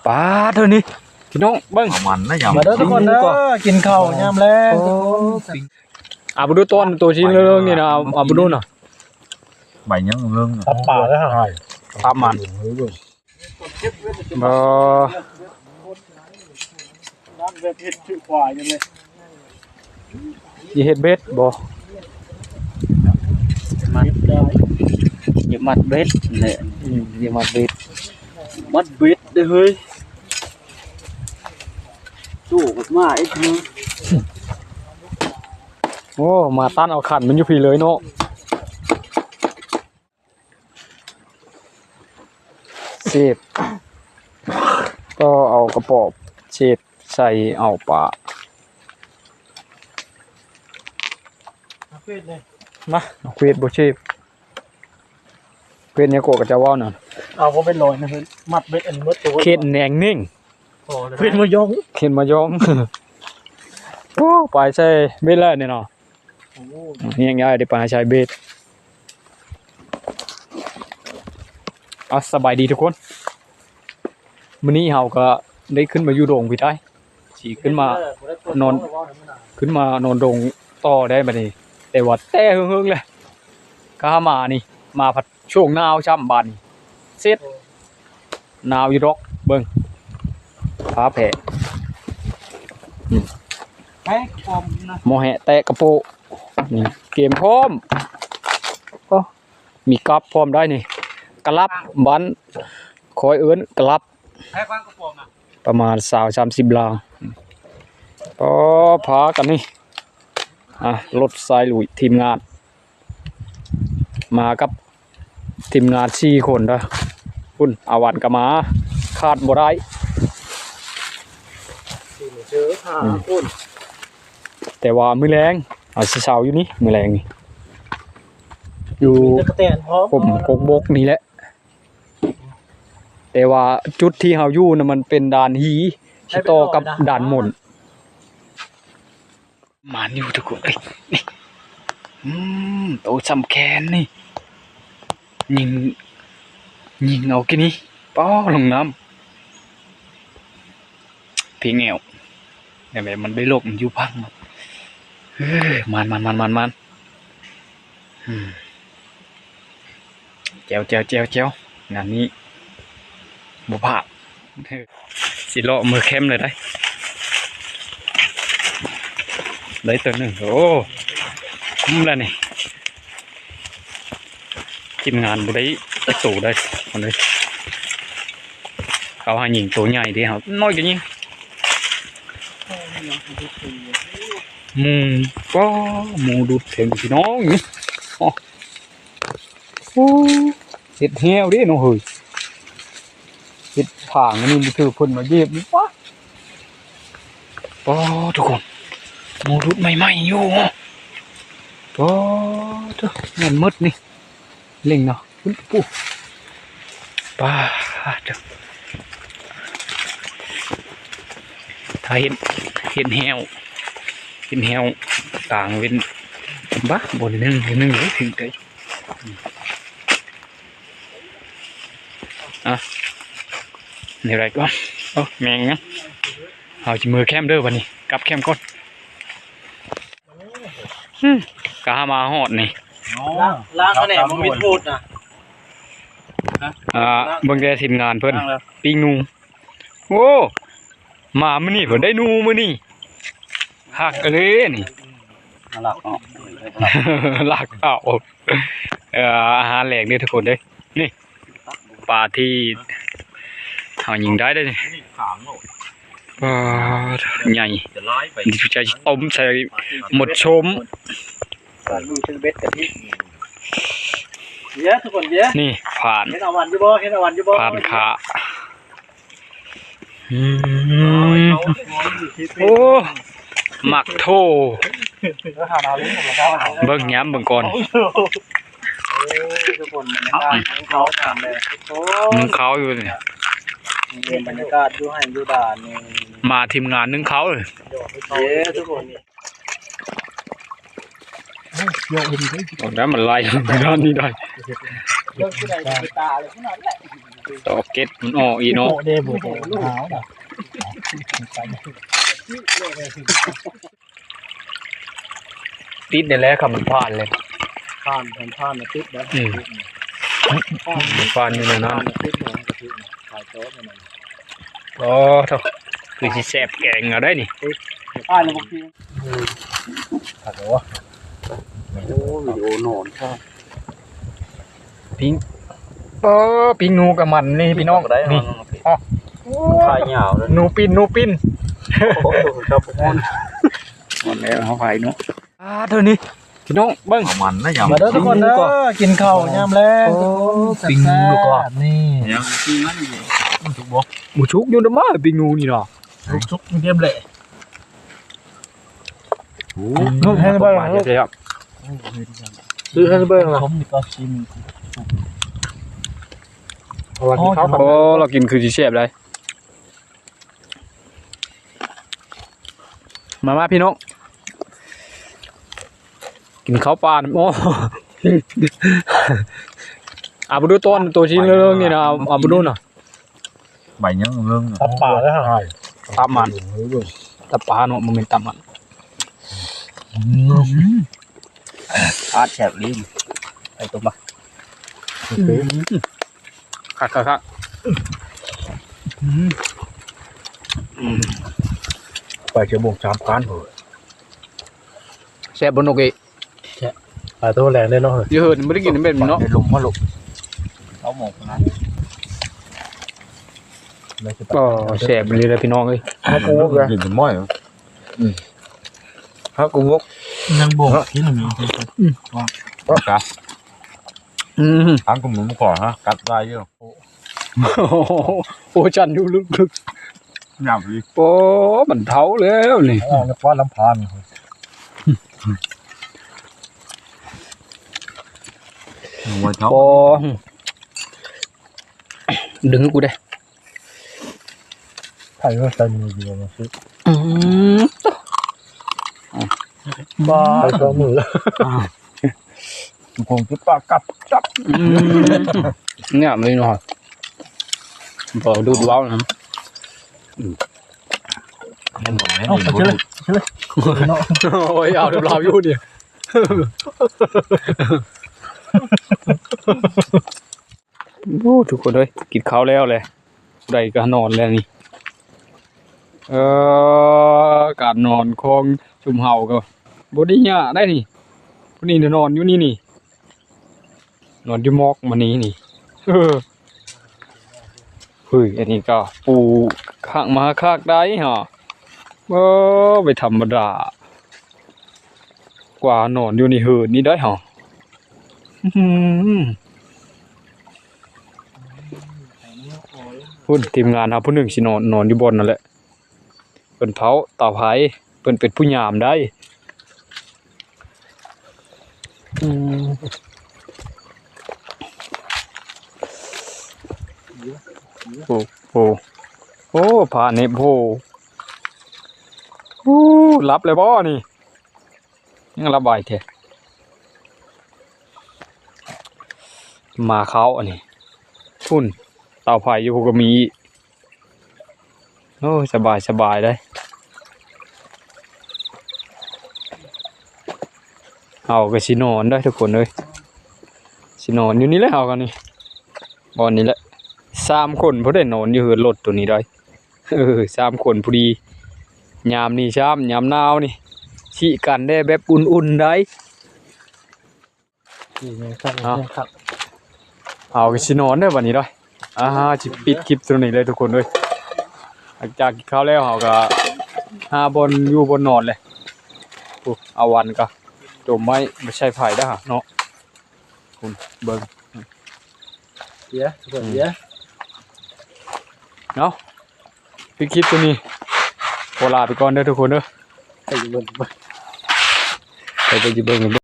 ปลาเท่านี้พี่น้องเบิ้งมันนะอย่า มาเด้อทุกคนเด้อกินข้าวยามแลง บุดูต้นตัวชิ้นเรื่องนี่นะบุดูน่ะ ใบยังเรื่อง ตับป่าแล้วฮะ ตามมันบ่ น้ำเวทชื่อควายยังเลย ยีเฮ็ดเบ็ดบ่ มัดได้ อย่ามัดเบ็ดเนี่ย อย่ามาเบ็ด มัดเบ็ดเด้อเฮ้ยสู้กับมาไอ้ที โอ้มาต้านเอาขันมันอยู่พี่เลยเนาะเศษก็เอากระป๋องเศษใส่เอาปลา เวทเลย มาเควดบ่เชฟเควดเนี่ยโกะก็จะว่าน่ะ เอาก็เป็นลอยนะเฮ้ยมัดเบ็ดอันเมื่อตัว เข็ดแหนงนิ่ง เวทมายง เข็นมายอง โอ้ปลายใส่เบ็ดแล้วเนี่ยเนาะนี่ยังไงได้ปลายใช้เบ็ดเอาสบายดีทุกคนมื้อนี้เฮาก็ได้ขึ้นมาอยู่โรงพี่ได้สิขึ้นมานอนโรงต่อได้บัดนี้แต่ว่าแต่เฮิงๆเลยก็มานี่มาพัดช่วงหนาวช่ำบาดนี้เสร็จหนาวอยู่ดอกเบิ่งฟ้าแผ่ แพ้ความนะ โมแหะแตะกระโปะนี่เกมพร้อมก็มีกลับพร้อมได้นี่กระลับบันคอยเอิ้นกระลับ แพ้ความกระป๋องอ่ะ ประมาณ20-30ลางก็พากันนี่รถสายลุยทีมงาน มากับทีมงาน4คนเด้อคุณอาวันก็มาขาดบ่ได้ เจอ5 คน แต่ว่ามื้อแรงเอาสิเช้าอยู่นี่มื้อแรงนี่อยู่ มีตะกะแตนพร้อม ผมกกบกนี่แหละแต่ว่าจุดที่เฮาอยู่น่ะมันเป็นด่านหีที่ต่อกับด่านหม่นหมานอยู่ทุกคนเอ้ยนี่โตสำแขนนี่ยิงเอากินนี่ป้อลงน้ำพี่แงวแต่แบบมันได้ลบมันอยู่พังเฮ้ยมันแจวงานนี้บ่พลาดสิเลาะมือเข้มเลยได้ตัวหนึ่งโอ้คุ้มแล้วนี่ทีมงานบ่ได้ตู่ได้คนเลยเขาหาหญิงตัวใหญ่ดีเขาน้อยกันยิ่งก็หมูดูดเถิงพี่น้องนี่โอ้เห็ดแห้วดิน้องเฮ้ยเห็ดผางอันนี้มันถือพ่นมาเย็บนี่วะป้อทุกคนหมูดูดใหม่ๆอยู่ป้อทุกเงินมืดนี่เล่งเนาะปุ๊บป้าเด้อถ้าเห็นแห้วต่างเป็นบ้าบนนึงเลยถึงใจนี่ไรก็แมงงั้นเอาจิมือแคมเด้อวันนี้กลับแคมก่อนกามาหอดนี่ ล้างคะแนนมันมีโทษนะ เบิ่งแกทีมงานเพิ่นปิ้งนูโอ้มามื้อนี้เพิ่นได้นูมื้อนี้หักเลยนี่ หลักเนาะ หลักเอาอาหารแหลกนี่ทุกคนเด้นี่ปลาที่หายิงได้เลยนี่ใหญ่ดิฉันต้มใส่หมดชม ดูเชนเบ็ดกันที่เยอะทุกคนเยอะ นี่ผ่าน เห็นเอาวันอยู่บ่ ผ่านขาโอ้หมักโทเบิ่งย้ำเบิ่งก่อน ทุกคนบรรยากาศเขาทำเลยโอ้ นึ่งเขาอยู่นี่ บรรยากาศดูให้ดูด่านนี่ มาทีมงานนึ่งเขาเลย เย้ทุกคนเยอะเลย ตอนนั้นมันไล่ไปด้านนี้ได้ เยอะที่ไหนตาเลยขนาดแหละ ดอกเก็ดมันออกอีเนาะ โอ้เดบุโตหาวน่ะ ติดได้แล้วครับมันผ่านเลย ผ่านนะติดนะ มันผ่านอยู่ในนั้น ติดนะกะทิขายโต๊ะนั่น อ๋อเท่าคือสิแซ่บแกงเอาได้นี่ ผ่านแล้วบางทีผัดเหรอโอ้วิดีโอนอนครับ ปิ้งปิ้งหนูกับมันนี่พี่น้องนี่อ๋อ พายเหงาเลย หนูปิ้น โอ้ครับผม หมดแล้วเขาไปเนาะเท่านี้พี่น้องเบิ้ง เอามันนะยัง มาเด้อทุกคนเด้อกินข้าวยามแรงปิ้งดูก่อนนี่ ยังกินมันอยู่ถูกบ่ หมูชุกอยู่ดมาปิ้งหนูนี่เนาะ ซุกเรียบเลย โอ้ นุ่มให้เบิ่ง ลูกครับ ซื้อให้เบิ่งล่ะผมนี่ก็ชิมเพราะว่ากินข้าว โอ้เรากินคือสิแซ่บเลยมาพี่น้องกินข้าวปลาโอ้เอาไปดูต้นตัวชิ้นเรื่องนี่นะเอาไปดูหน่อย ใบยังเรื่อง ตับป่าแล้วฮะ ตับมันตับปลาเนาะมันเป็นตับมัน อาร์ตแฉบลิ้นไอ้ตัวบ้า คักไปเชื่อบ่ง3คัน แซ่บบนโอเค ตัวแรงได้เนาะเฮ้ย เยอะไม่ได้กินเป็นเนาะ ในหลุมมาลุก เขาหมกนะ ก็แซ่บเลยพี่น้องเอ้ย ฮักกูวก กินเป็นม้อยฮักกูวก ยังบ่งกินมี กะ อืม ทางกูหมุนขอฮะกัดได้อยู่ โอ้จันอยู่ลึก ยำอีก ๆโอ้มันเท้าแล้วนี่ อ๋อนี่ฟ้าลำพาน หัวเท้า โอ้ดึงให้กูได้ ไผ่ก็ใส่มือเดียวมาซื้อ บ้า ใส่ตัวมือ คงจะปากกัดจับ เนี่ยไม่หน่อยพอดูดว้าวนะ มันหมดไหม เอาไปเชื่อเลยเนาะ โอ้ยเอาดูเราอยู่ดิโอ้ทุกคนเลยกินข้าวแล้วเลยได้ก็นอนแล้วนี่การนอนของชุมเฮาก็บ่ได้ยากได้นี่พวกนี้นอนอยู่นี่นี่นอนอยู่หมอกมานี้นี่เฮ้ยอันนี้ก็ปูข้างมาคักได้ฮะไปธรรมดากว่านอนอยู่นี่เหินนี่ได้ฮะพุ่นทีมงานครับผู้หนึ่งสินอนอยู่บนนั่นแหละเพิ่นเผาเต่าไผ่เพิ่นเป็นผู้ยามได้โอ้ผ่านนี่รับเลยบ่นี่ยังระบายแท้มาเขาอันนี้พุ่นเต่าไผ่อยู่ก็มีโอ้สบายได้เอาก็สินอนได้ทุกคนเลยสินอนอยู่นี่แหละเอากันนี่บอนนี้แหละ3 คนพอได้นอนอยู่เฮือนรถตัวนี้ได้3 คนพอดียามนี่ช้ำยามหนาวนี่สิกันได้แบบอุ่นๆได้ ครับ เอาก็สินอนได้อบัดนี้ได้สิปิดคลิปตัวนี้เลยทุกคนเลยหลังจากกินข้าวแล้วเฮาก็หาบนอยู่บนนอนเลยเอาวันก็จมไม้ไม่ใช่ไผ่ได้เนาะคุณเบิ่ง เสียสุดเสีย เนาะปิดคลิปตัวนี้ขอลาไปก่อนเด้อทุกคนเด้อ ไปอยู่บน ไปอยู่เบิ่ง